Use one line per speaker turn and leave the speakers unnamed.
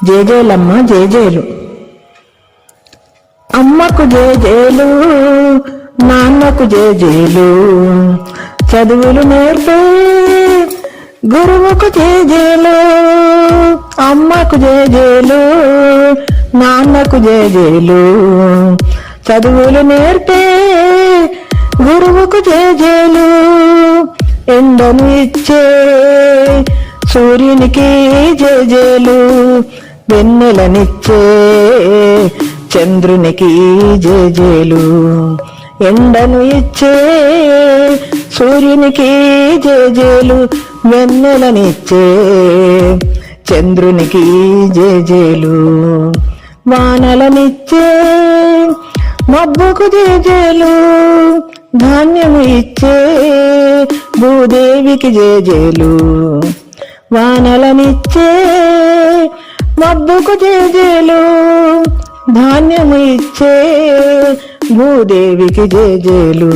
జేజేలమ్మ జేజేలు. అమ్మకు జేజేలు, నాన్నకు జేజేలు, చదువులు నేర్పే గురువుకు జేజేలు. అమ్మకు జేజేలు, నాన్నకు జేజేలు, చదువులు నేర్పే గురువుకు జేజేలు. ఎండను ఇచ్చే సూర్యునికి జేజేలు, వెన్నెలనిచ్చే చంద్రునికి జేజేలు. ఎండను ఇచ్చే సూర్యునికి జేజేలు, వెన్నెలనిచ్చే చంద్రునికి జేజేలు. వానలనిచ్చే మబ్బుకు జేజేలు, ధాన్యము ఇచ్చే భూదేవికి జేజేలు. వానలనిచ్చే మబ్బుకు జేజేలు, ధాన్యము ఇచ్చే భూదేవికి జేజేలు.